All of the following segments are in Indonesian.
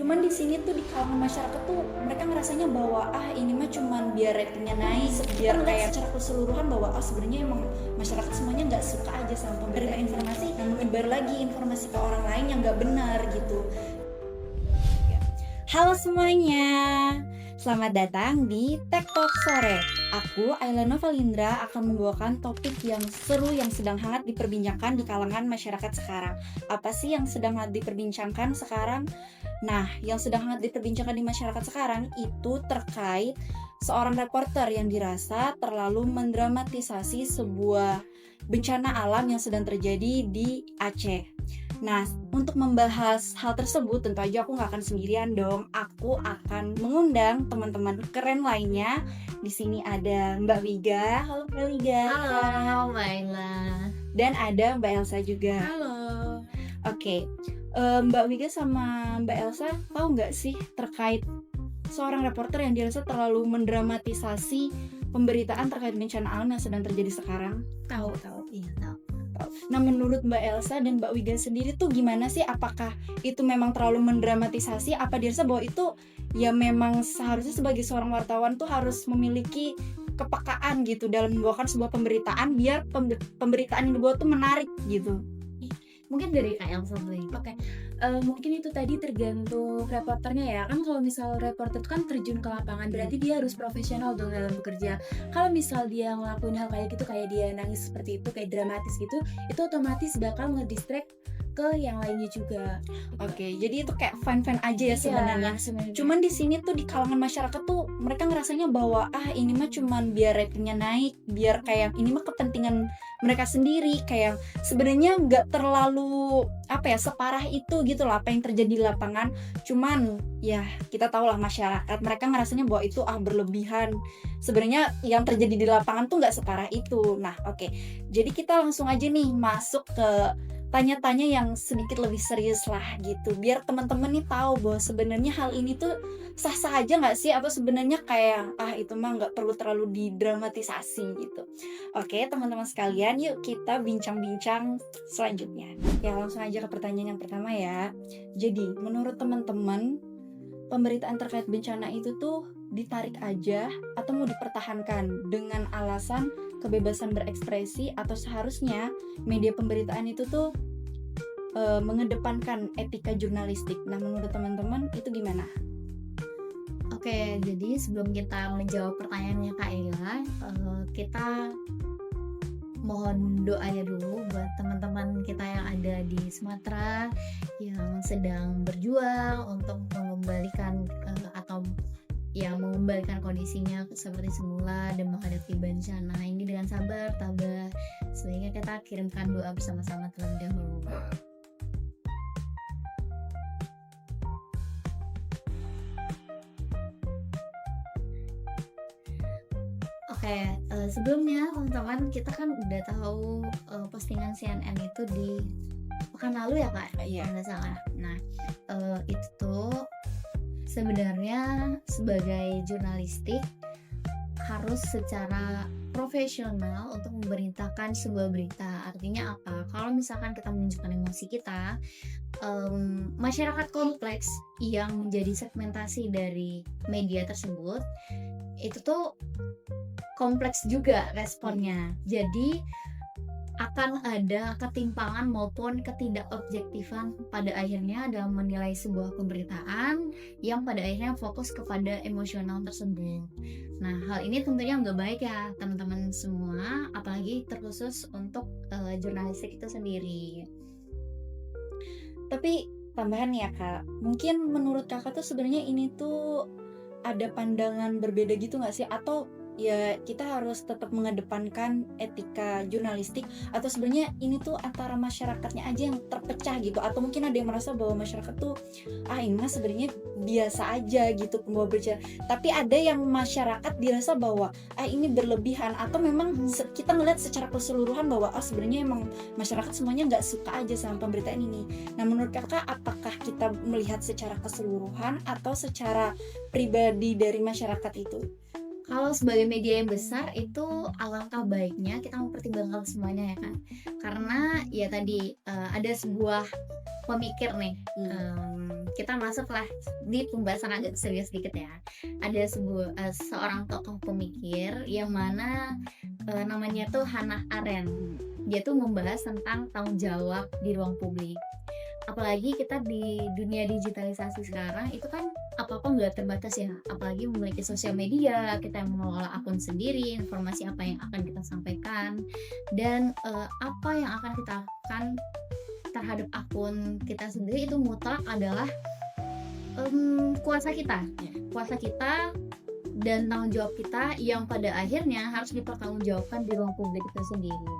Cuman di sini tuh di kalangan masyarakat tuh mereka ngerasanya bahwa ini mah cuman biar ratingnya naik, biar kayak secara keseluruhan bahwa sebenarnya emang masyarakat semuanya nggak suka aja sama pemberitaan informasi, dan menyebar lagi informasi ke orang lain yang nggak benar gitu. Halo semuanya, selamat datang di Tech Talk Sore. Aku, Ailana Valindra, akan membawakan topik yang seru yang sedang hangat diperbincangkan di kalangan masyarakat sekarang. Apa sih yang sedang hangat diperbincangkan sekarang? Nah, yang sedang hangat diperbincangkan di masyarakat sekarang itu terkait seorang reporter yang dirasa terlalu mendramatisasi sebuah bencana alam yang sedang terjadi di Aceh. Nah, untuk membahas hal tersebut, tentu aja aku nggak akan sendirian dong. Aku akan mengundang teman-teman keren lainnya. Di sini ada Mbak Wiga. Halo Mbak Wiga. Halo, Maila. Dan ada Mbak Elsa juga. Halo. Oke, Mbak Wiga sama Mbak Elsa tahu nggak sih terkait seorang reporter yang dirasa terlalu mendramatisasi pemberitaan terkait bencana alam yang sedang terjadi sekarang? Tahu. Iya, tahu. Nah, menurut Mbak Elsa dan Mbak Wiga sendiri tuh gimana sih? Apakah itu memang terlalu mendramatisasi? Apa dirasa bahwa itu ya memang seharusnya sebagai seorang wartawan tuh harus memiliki kepekaan gitu dalam membawakan sebuah pemberitaan biar pemberitaan yang dibuat tuh menarik gitu? Mungkin dari Kak Elsa dulu. Oke, mungkin itu tadi tergantung reporternya ya. Kan kalau misal reporter itu kan terjun ke lapangan, berarti dia harus profesional dong dalam bekerja. Kalau misal dia ngelakuin hal kayak gitu, kayak dia nangis seperti itu, kayak dramatis gitu, itu otomatis bakal ngedistract ke yang lainnya juga. Oke, jadi itu kayak fine-fine aja ya sebenarnya. Sebenarnya. Cuman di sini tuh di kalangan masyarakat tuh mereka ngerasanya bahwa ini mah cuman biar ratingnya naik, biar kayak ini mah kepentingan mereka sendiri, kayak sebenarnya nggak terlalu separah itu gitu loh apa yang terjadi di lapangan. Cuman ya kita tahu lah masyarakat mereka ngerasanya bahwa itu berlebihan. Sebenarnya yang terjadi di lapangan tuh nggak separah itu. Nah, oke. Jadi kita langsung aja nih masuk ke tanya-tanya yang sedikit lebih serius lah gitu, biar teman-teman nih tahu bahwa sebenarnya hal ini tuh sah-sah aja nggak sih, atau sebenarnya kayak itu mah nggak perlu terlalu didramatisasi gitu. Oke teman-teman sekalian, yuk kita bincang-bincang selanjutnya. Ya langsung aja ke pertanyaan yang pertama ya. Jadi menurut teman-teman, pemberitaan terkait bencana itu tuh ditarik aja atau mau dipertahankan dengan alasan kebebasan berekspresi, atau seharusnya media pemberitaan itu tuh mengedepankan etika jurnalistik? Nah, menurut teman-teman itu gimana? Oke, jadi sebelum kita menjawab pertanyaannya Kak Ella, kita mohon doanya dulu buat teman-teman kita yang ada di Sumatera yang sedang berjuang untuk mengembalikan mengembalikan kondisinya seperti semula dan menghadapi bencana ini dengan sabar, tabah. Sebaiknya kita kirimkan doa bersama-sama terlebih dahulu. Oke, sebelumnya teman-teman kita kan udah tahu postingan CNN itu di pekan lalu ya Kak? Iya. Nggak salah. Nah, itu tuh sebenarnya sebagai jurnalistik harus secara profesional untuk memberitakan sebuah berita. Artinya apa? Kalau misalkan kita menunjukkan emosi kita, masyarakat kompleks yang menjadi segmentasi dari media tersebut itu tuh kompleks juga responnya. Jadi akan ada ketimpangan maupun ketidakobjektifan pada akhirnya dalam menilai sebuah pemberitaan yang pada akhirnya fokus kepada emosional tersebut. Nah, hal ini tentunya nggak baik ya teman-teman semua, apalagi terkhusus untuk jurnalistik itu sendiri. Tapi tambahan ya Kak, mungkin menurut Kakak tuh sebenarnya ini tuh ada pandangan berbeda gitu nggak sih? Atau ya kita harus tetap mengedepankan etika jurnalistik, atau sebenarnya ini tuh antara masyarakatnya aja yang terpecah gitu, atau mungkin ada yang merasa bahwa masyarakat tuh ini mah sebenarnya biasa aja gitu pembawa berita, tapi ada yang masyarakat dirasa bahwa ini berlebihan, atau memang kita ngeliat secara keseluruhan bahwa sebenarnya emang masyarakat semuanya nggak suka aja sama pemberitaan ini. Nah, menurut Kakak apakah kita melihat secara keseluruhan atau secara pribadi dari masyarakat itu? Kalau sebagai media yang besar itu alangkah baiknya kita mempertimbangkan semuanya ya kan. Karena ya tadi ada sebuah pemikir nih. Kita masuklah di pembahasan agak serius sedikit ya. Ada seorang tokoh pemikir yang mana namanya tuh Hannah Arendt. Dia tuh membahas tentang tanggung jawab di ruang publik. Apalagi kita di dunia digitalisasi sekarang itu kan apa-apa nggak terbatas ya, apalagi memiliki sosial media, kita yang mengelola akun sendiri, informasi apa yang akan kita sampaikan dan apa yang akan kita lakukan terhadap akun kita sendiri itu mutlak adalah kuasa kita dan tanggung jawab kita yang pada akhirnya harus dipertanggungjawabkan di ruang publik itu sendiri.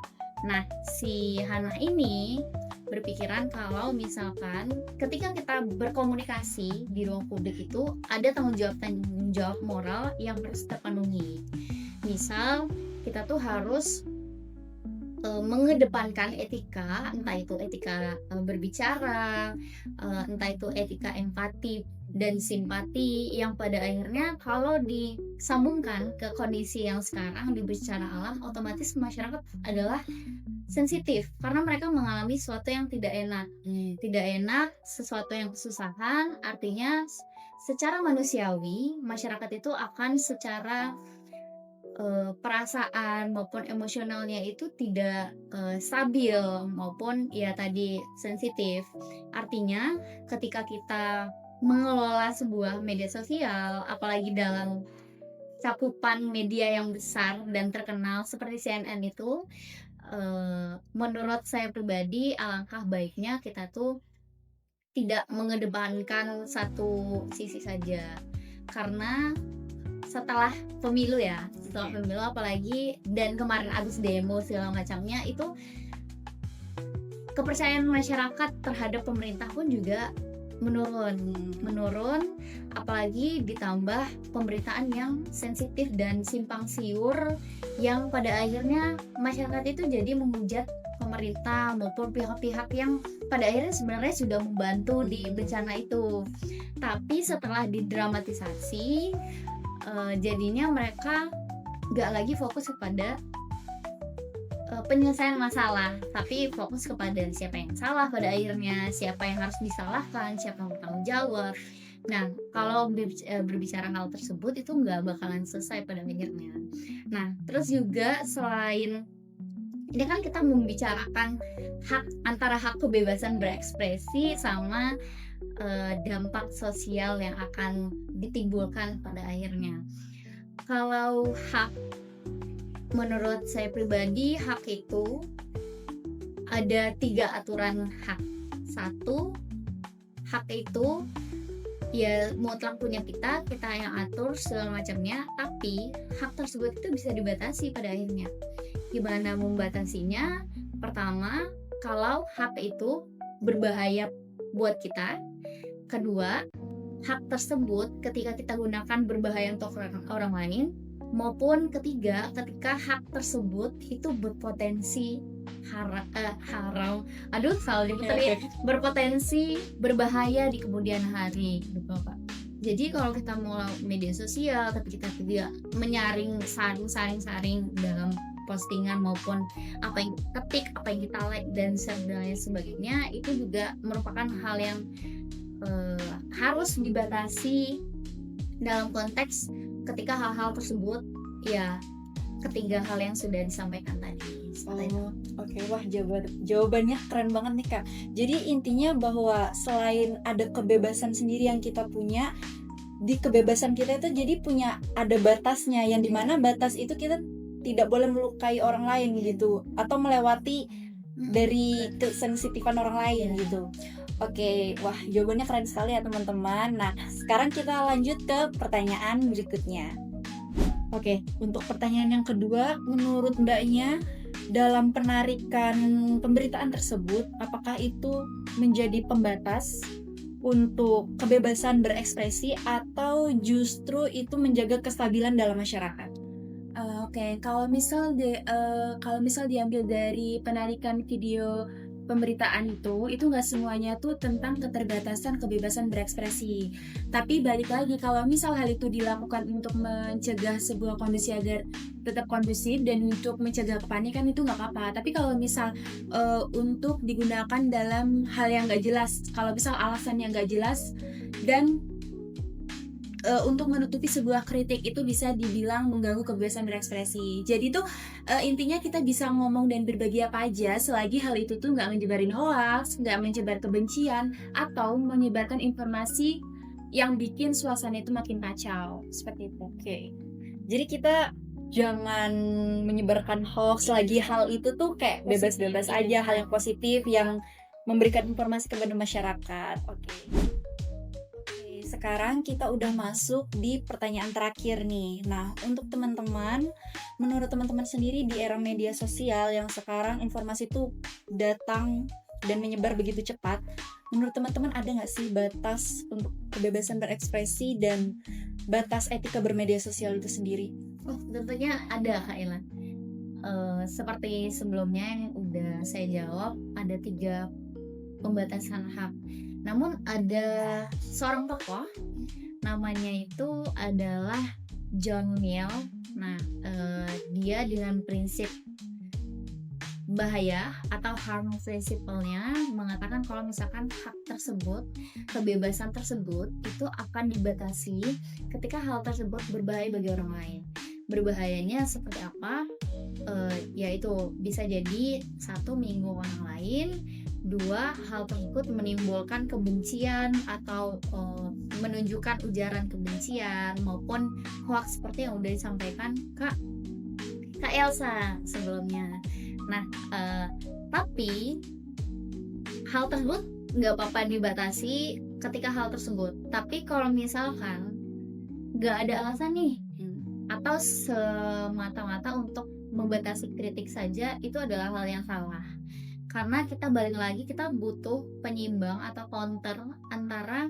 Nah, si Hannah ini berpikiran kalau misalkan ketika kita berkomunikasi di ruang publik itu ada tanggung jawab moral yang harus terpenuhi. Misal kita tuh harus mengedepankan etika, entah itu etika berbicara, entah itu etika empati dan simpati yang pada akhirnya kalau disambungkan ke kondisi yang sekarang di bencana alam, otomatis masyarakat adalah sensitif karena mereka mengalami sesuatu yang tidak enak, sesuatu yang kesusahan. Artinya secara manusiawi masyarakat itu akan secara perasaan maupun emosionalnya itu tidak stabil maupun ya tadi sensitif. Artinya ketika kita mengelola sebuah media sosial, apalagi dalam cakupan media yang besar dan terkenal seperti CNN itu, menurut saya pribadi alangkah baiknya kita tuh tidak mengedepankan satu sisi saja, karena setelah pemilu apalagi dan kemarin abis demo segala macamnya itu kepercayaan masyarakat terhadap pemerintah pun juga menurun, apalagi ditambah pemberitaan yang sensitif dan simpang siur yang pada akhirnya masyarakat itu jadi menghujat pemerintah maupun pihak-pihak yang pada akhirnya sebenarnya sudah membantu di bencana itu, tapi setelah didramatisasi jadinya mereka nggak lagi fokus kepada penyelesaian masalah, tapi fokus kepada siapa yang salah pada akhirnya, siapa yang harus disalahkan, siapa yang bertanggung jawab. Nah, kalau berbicara hal tersebut itu nggak bakalan selesai pada akhirnya. Nah, terus juga selain ini kan kita membicarakan antara hak kebebasan berekspresi sama dampak sosial yang akan ditimbulkan pada akhirnya. Kalau hak, menurut saya pribadi, hak itu ada 3 aturan hak. 1, hak itu ya mutlak punya kita yang atur segala macamnya, tapi hak tersebut itu bisa dibatasi pada akhirnya. Gimana membatasinya? Pertama, kalau hak itu berbahaya buat kita. Kedua, hak tersebut ketika kita gunakan berbahaya untuk orang lain, maupun ketiga, ketika hak tersebut itu berpotensi berpotensi berbahaya di kemudian hari, gitu Pak. Jadi kalau kita mau media sosial tapi kita tidak menyaring saring dalam postingan maupun apa yang kita ketik, apa yang kita like dan sebagainya, itu juga merupakan hal yang harus dibatasi dalam konteks ketika hal-hal tersebut ya ketiga hal yang sudah disampaikan tadi. Oke, wah jawabannya keren banget nih Kak. Jadi intinya bahwa selain ada kebebasan sendiri yang kita punya, di kebebasan kita itu jadi ada batasnya, yang dimana batas itu kita tidak boleh melukai orang lain gitu, atau melewati dari kesensitifan orang lain gitu. Oke, wah jawabannya keren sekali ya teman-teman. Nah, sekarang kita lanjut ke pertanyaan berikutnya. Oke, untuk pertanyaan yang kedua, menurut Mbaknya dalam penarikan pemberitaan tersebut, apakah itu menjadi pembatas untuk kebebasan berekspresi atau justru itu menjaga kestabilan dalam masyarakat? Oke, kalau misal diambil dari penarikan video pemberitaan itu nggak semuanya tuh tentang keterbatasan kebebasan berekspresi. Tapi balik lagi, kalau misal hal itu dilakukan untuk mencegah sebuah kondisi agar tetap kondusif dan untuk mencegah kepanikan, itu nggak apa-apa. Tapi kalau misal untuk digunakan dalam hal yang nggak jelas, kalau misal alasan yang nggak jelas dan untuk menutupi sebuah kritik, itu bisa dibilang mengganggu kebebasan berekspresi. Jadi tuh intinya kita bisa ngomong dan berbagi apa aja selagi hal itu tuh nggak menyebarin hoax, nggak menyebar kebencian, atau menyebarkan informasi yang bikin suasana itu makin kacau. Seperti itu. Oke. Jadi kita jangan menyebarkan hoax lagi, hal itu tuh kayak bebas-bebas aja, hal yang positif yang memberikan informasi kepada masyarakat. Oke. Sekarang kita udah masuk di pertanyaan terakhir nih. Nah, untuk teman-teman, menurut teman-teman sendiri di era media sosial yang sekarang informasi tuh datang dan menyebar begitu cepat, menurut teman-teman ada nggak sih batas untuk kebebasan berekspresi dan batas etika bermedia sosial itu sendiri? Oh, tentunya ada Kak Ila. Seperti sebelumnya yang udah saya jawab, ada 3 pembatasan hak. Namun ada seorang tokoh, namanya itu adalah John Mill. Nah, dia dengan prinsip bahaya atau harm principle-nya mengatakan kalau misalkan hak tersebut, kebebasan tersebut itu akan dibatasi ketika hal tersebut berbahaya bagi orang lain. Berbahayanya seperti apa? Yaitu bisa jadi 1, menyinggung orang lain, 2, hal tersebut menimbulkan kebencian atau menunjukkan ujaran kebencian maupun hoax seperti yang udah disampaikan Kak Elsa sebelumnya. Nah, tapi hal tersebut nggak apa-apa dibatasi ketika hal tersebut. Tapi kalau misalkan nggak ada alasan nih, atau semata-mata untuk membatasi kritik saja, itu adalah hal yang salah. Karena kita balik lagi, kita butuh penyimbang atau counter antara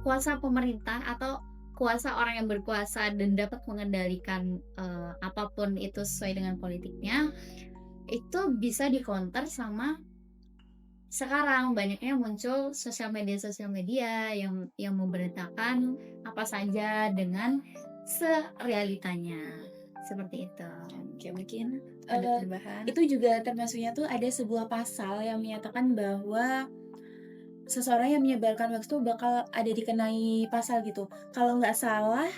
kuasa pemerintah atau kuasa orang yang berkuasa dan dapat mengendalikan apapun itu sesuai dengan politiknya, itu bisa di-counter sama sekarang banyaknya muncul sosial media yang memberitakan apa saja dengan serealitanya. Seperti itu. Oke, mungkin ada tambahan. Itu juga termasuknya tuh ada sebuah pasal yang menyatakan bahwa seseorang yang menyebarkan hoax tuh bakal ada dikenai pasal gitu. Kalau nggak salah,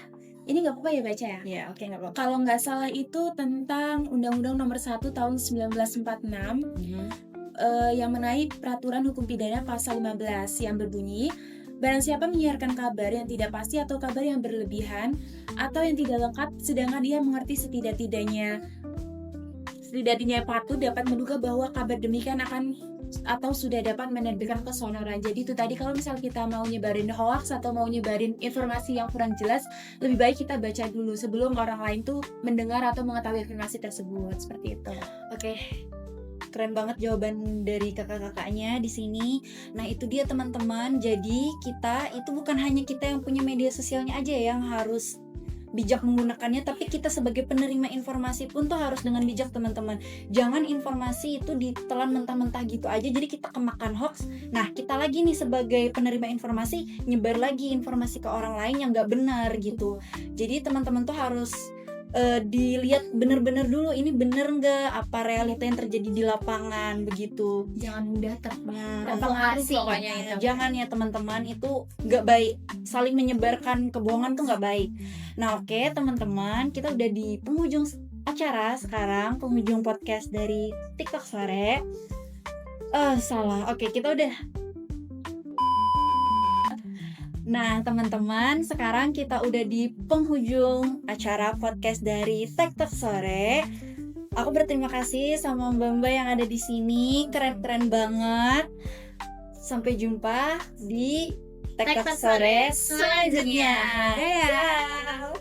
ini nggak apa-apa ya baca ya? Ya, oke, nggak apa-apa. Kalau nggak salah itu tentang Undang-Undang Nomor 1 Tahun 1946 yang mengenai Peraturan Hukum Pidana Pasal 15 yang berbunyi, barang siapa menyiarkan kabar yang tidak pasti atau kabar yang berlebihan atau yang tidak lengkap, sedangkan dia mengerti setidaknya patut dapat menduga bahwa kabar demikian akan atau sudah dapat menerbitkan kesonoran. Jadi itu tadi, kalau misal kita mau nyebarin hoax atau mau nyebarin informasi yang kurang jelas, lebih baik kita baca dulu sebelum orang lain tuh mendengar atau mengetahui informasi tersebut. Seperti itu. Oke. Keren banget jawaban dari kakak-kakaknya di sini. Nah, itu dia teman-teman. Jadi kita itu bukan hanya kita yang punya media sosialnya aja yang harus bijak menggunakannya, tapi kita sebagai penerima informasi pun tuh harus dengan bijak, teman-teman. Jangan informasi itu ditelan mentah-mentah gitu aja, jadi kita kemakan hoax. Nah, kita lagi nih sebagai penerima informasi nyebar lagi informasi ke orang lain yang nggak benar gitu. Jadi teman-teman tuh harus dilihat bener-bener dulu, ini bener nggak apa realita yang terjadi di lapangan begitu. Jangan mudah terpengaruh pokoknya itu. Jangan ya teman-teman, itu nggak baik. Saling menyebarkan kebohongan tuh nggak baik. Nah, oke teman-teman, kita udah di penghujung acara sekarang, penghujung podcast dari TikTok Sore. Salah. Oke, kita udah. Nah, teman-teman, sekarang kita udah di penghujung acara podcast dari TikTok Sore. Aku berterima kasih sama Mbak-mbak yang ada di sini, keren-keren banget. Sampai jumpa di TikTok Sore selanjutnya. Dadah.